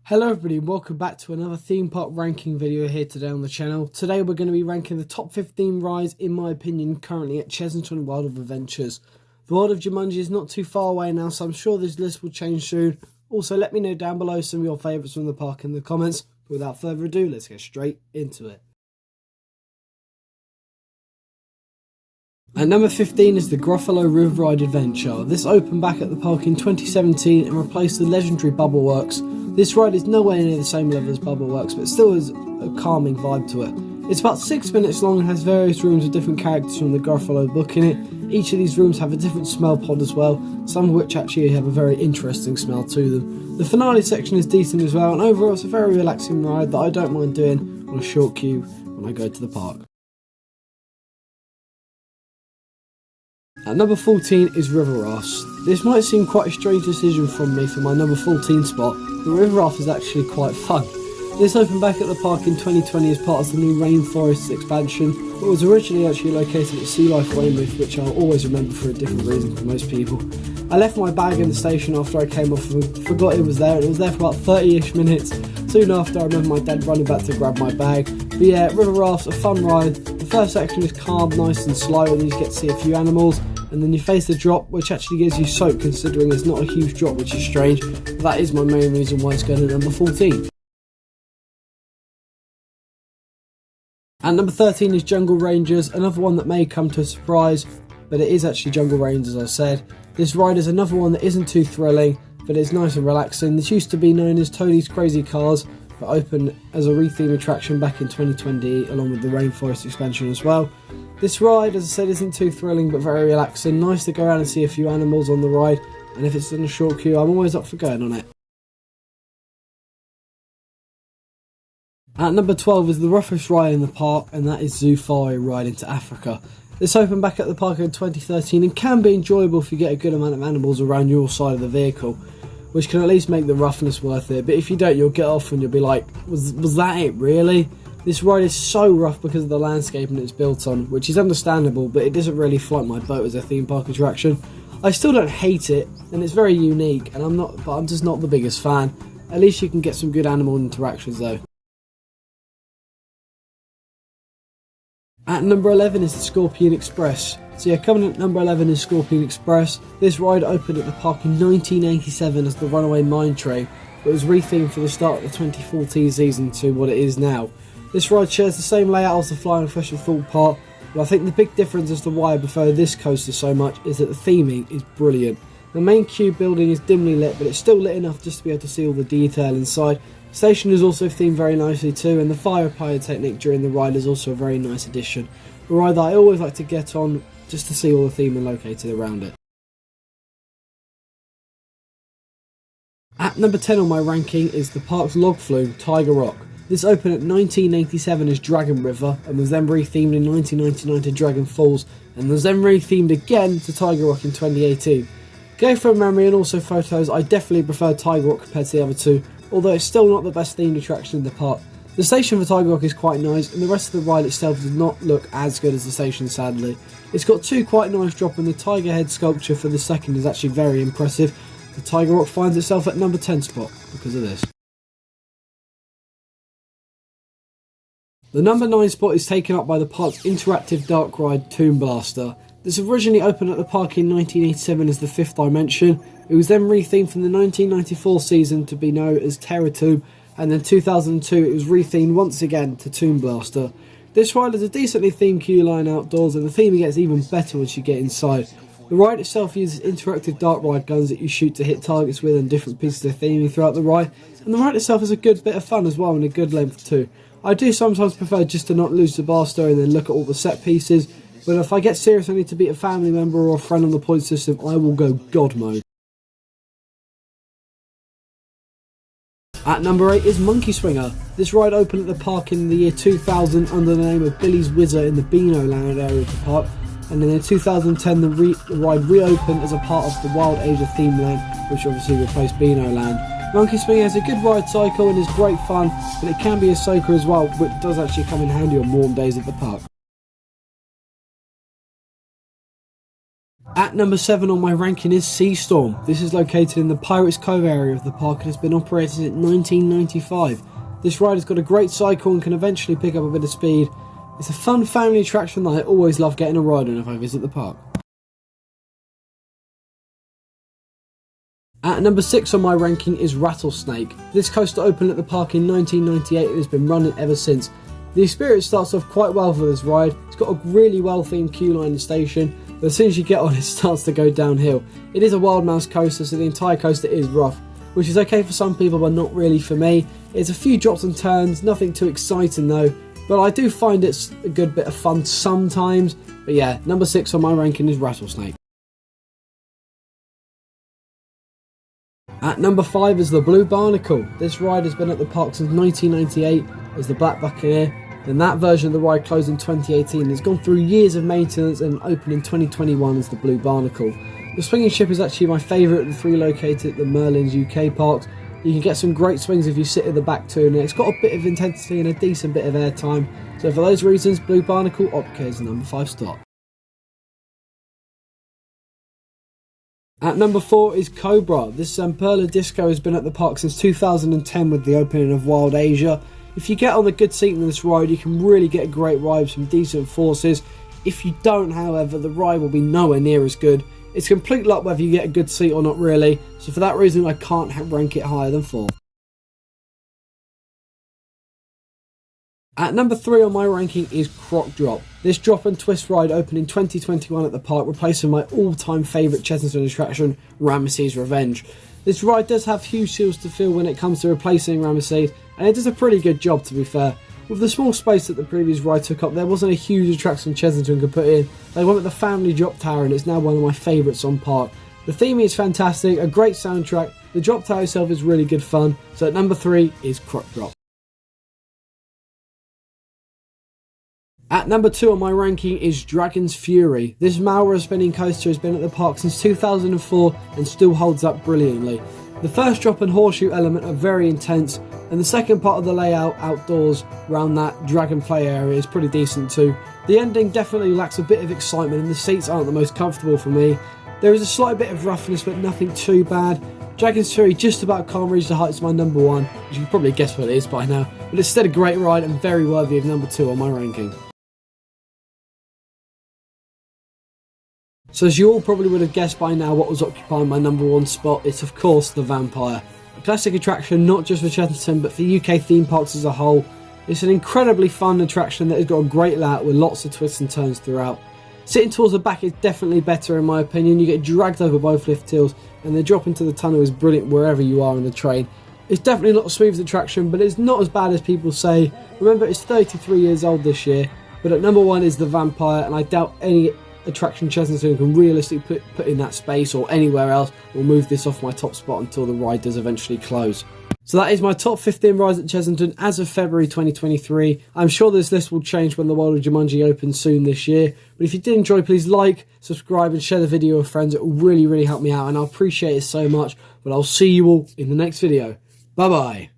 Hello everybody and welcome back to another theme park ranking video here today on the channel. Today we're going to be ranking the top 15 rides in my opinion currently at Chessington World of Adventures. The World of Jumanji is not too far away now, so I'm sure this list will change soon. Also let me know down below some of your favourites from the park in the comments. But without further ado, let's get straight into it. At number 15 is the Gruffalo River Ride Adventure. This opened back at the park in 2017 and replaced the legendary Bubble Works. This ride is nowhere near the same level as Bubble Works, but still has a calming vibe to it. It's about 6 minutes long and has various rooms with different characters from the Gruffalo book in it. Each of these rooms have a different smell pod as well, some of which actually have a very interesting smell to them. The finale section is decent as well, and overall it's a very relaxing ride that I don't mind doing on a short queue when I go to the park. At number 14 is River Rafts. This might seem quite a strange decision from me for my number 14 spot, but River Raft is actually quite fun. This opened back at the park in 2020 as part of the new Rainforest expansion, but was originally actually located at Sea Life Weymouth, which I'll always remember for a different reason for most people. I left my bag in the station after I came off and forgot it was there, and it was there for about 30ish minutes. Soon after I remember my dad running back to grab my bag. But yeah, River Raft's a fun ride. The first section is calm, nice and slow, and you get to see a few animals. And then you face the drop, which actually gives you soap considering it's not a huge drop, which is strange. But that is my main reason why it's going at number 14. At number 13 is Jungle Rangers, another one that may come to a surprise, but it is actually Jungle Rangers as I said. This ride is another one that isn't too thrilling, but it's nice and relaxing. This used to be known as Tony's Crazy Cars, but opened as a re-theme attraction back in 2020 along with the Rainforest expansion as well. This ride, as I said, isn't too thrilling but very relaxing. Nice to go around and see a few animals on the ride, and if it's in a short queue, I'm always up for going on it. At number 12 is the roughest ride in the park, and that is Zoofari Ride into Africa. This opened back at the park in 2013 and can be enjoyable if you get a good amount of animals around your side of the vehicle, which can at least make the roughness worth it. But if you don't, you'll get off and you'll be like, was that it really? This ride is so rough because of the landscaping it's built on, which is understandable, but it doesn't really float my boat as a theme park attraction. I still don't hate it, and it's very unique, and I'm just not the biggest fan. At least you can get some good animal interactions though. At number 11 is the Scorpion Express. So yeah, coming at number 11 is Scorpion Express. This ride opened at the park in 1987 as the Runaway Mine Train, but was rethemed for the start of the 2014 season to what it is now. This ride shares the same layout as the Flying Fish and Thought Park, but I think the big difference as to why I prefer this coaster so much is that the theming is brilliant. The main queue building is dimly lit, but it's still lit enough just to be able to see all the detail inside. The station is also themed very nicely too, and the fire pyrotechnic during the ride is also a very nice addition. A ride that I always like to get on just to see all the theming located around it. At number 10 on my ranking is the park's log flume, Tiger Rock. This opened at 1987 as Dragon River and was then rethemed in 1999 to Dragon Falls, and was then rethemed again to Tiger Rock in 2018. Going from memory and also photos, I definitely prefer Tiger Rock compared to the other two, although it's still not the best themed attraction in the park. The station for Tiger Rock is quite nice, and the rest of the ride itself does not look as good as the station sadly. It's got two quite nice drops, and the tiger head sculpture for the second is actually very impressive. The Tiger Rock finds itself at number 10 spot because of this. The number 9 spot is taken up by the park's interactive dark ride Tomb Blaster. This originally opened at the park in 1987 as the Fifth Dimension. It was then rethemed from the 1994 season to be known as Terror Tomb, and then 2002 it was rethemed once again to Tomb Blaster. This ride has a decently themed queue line outdoors, and the theming gets even better once you get inside. The ride itself uses interactive dark ride guns that you shoot to hit targets with and different pieces of theming throughout the ride, and the ride itself is a good bit of fun as well and a good length too. I do sometimes prefer just to not lose the bar story and then look at all the set pieces, but if I get serious I need to beat a family member or a friend on the point system, I will go God mode. At number 8 is Monkey Swinger. This ride opened at the park in the year 2000 under the name of Billy's Whizzer in the Beano Land area of the park, and then in 2010 the ride reopened as a part of the Wild Asia theme land, which obviously replaced Beano Land. Monkey Swinger has a good ride cycle and is great fun, but it can be a soaker as well, which does actually come in handy on warm days at the park. At number 7 on my ranking is Sea Storm. This is located in the Pirates Cove area of the park and has been operated since 1995. This ride has got a great cycle and can eventually pick up a bit of speed. It's a fun family attraction that I always love getting a ride on if I visit the park. At number 6 on my ranking is Rattlesnake. This coaster opened at the park in 1998 and has been running ever since. The experience starts off quite well for this ride. It's got a really well themed queue line and station, but as soon as you get on it starts to go downhill. It is a wild mouse coaster, so the entire coaster is rough, which is okay for some people but not really for me. It's a few drops and turns, nothing too exciting though, but I do find it's a good bit of fun sometimes. But yeah, number 6 on my ranking is Rattlesnake. At number 5 is the Blue Barnacle. This ride has been at the park since 1998 as the Black Buccaneer. Then that version of the ride closed in 2018. It's gone through years of maintenance and opened in 2021 as the Blue Barnacle. The swinging ship is actually my favourite of the 3 located at the Merlin's UK parks. You can get some great swings if you sit at the back too, and it's got a bit of intensity and a decent bit of airtime. So for those reasons, Blue Barnacle occupies the number 5 slot. At number 4 is Cobra. This Zamperla Disco has been at the park since 2010 with the opening of Wild Asia. If you get on a good seat in this ride, you can really get great rides from decent forces. If you don't, however, the ride will be nowhere near as good. It's complete luck whether you get a good seat or not really, so for that reason I can't rank it higher than 4. At number 3 on my ranking is Croc Drop. This drop and twist ride opened in 2021 at the park, replacing my all-time favourite Chessington attraction, Ramesses Revenge. This ride does have huge shoes to fill when it comes to replacing Ramesses, and it does a pretty good job to be fair. With the small space that the previous ride took up, there wasn't a huge attraction Chessington could put in. They went with the family drop tower and it's now one of my favourites on park. The theming is fantastic, a great soundtrack, the drop tower itself is really good fun, so at number 3 is Croc Drop. At number 2 on my ranking is Dragon's Fury. This Maura spinning coaster has been at the park since 2004 and still holds up brilliantly. The first drop and horseshoe element are very intense, and the second part of the layout outdoors around that dragon play area is pretty decent too. The ending definitely lacks a bit of excitement and the seats aren't the most comfortable for me. There is a slight bit of roughness but nothing too bad. Dragon's Fury just about can't reach the heights of my number 1, which you can probably guess what it is by now, but it's still a great ride and very worthy of number 2 on my ranking. So as you all probably would have guessed by now what was occupying my number 1 spot, it's of course the Vampire. A classic attraction not just for Chessington but for UK theme parks as a whole. It's an incredibly fun attraction that has got a great layout with lots of twists and turns throughout. Sitting towards the back is definitely better in my opinion. You get dragged over both lift hills and the drop into the tunnel is brilliant wherever you are on the train. It's definitely not a smooth attraction but it's not as bad as people say. Remember, it's 33 years old this year, but at number 1 is the Vampire, and I doubt any attraction Chessington can realistically put in that space or anywhere else will move this off my top spot until the ride does eventually close. So that is my top 15 rides at Chessington as of February 2023. I'm sure this list will change when the World of Jumanji opens soon this year, but if you did enjoy, please like, subscribe and share the video with friends. It will really help me out and I appreciate it so much. But I'll see you all in the next video. Bye bye.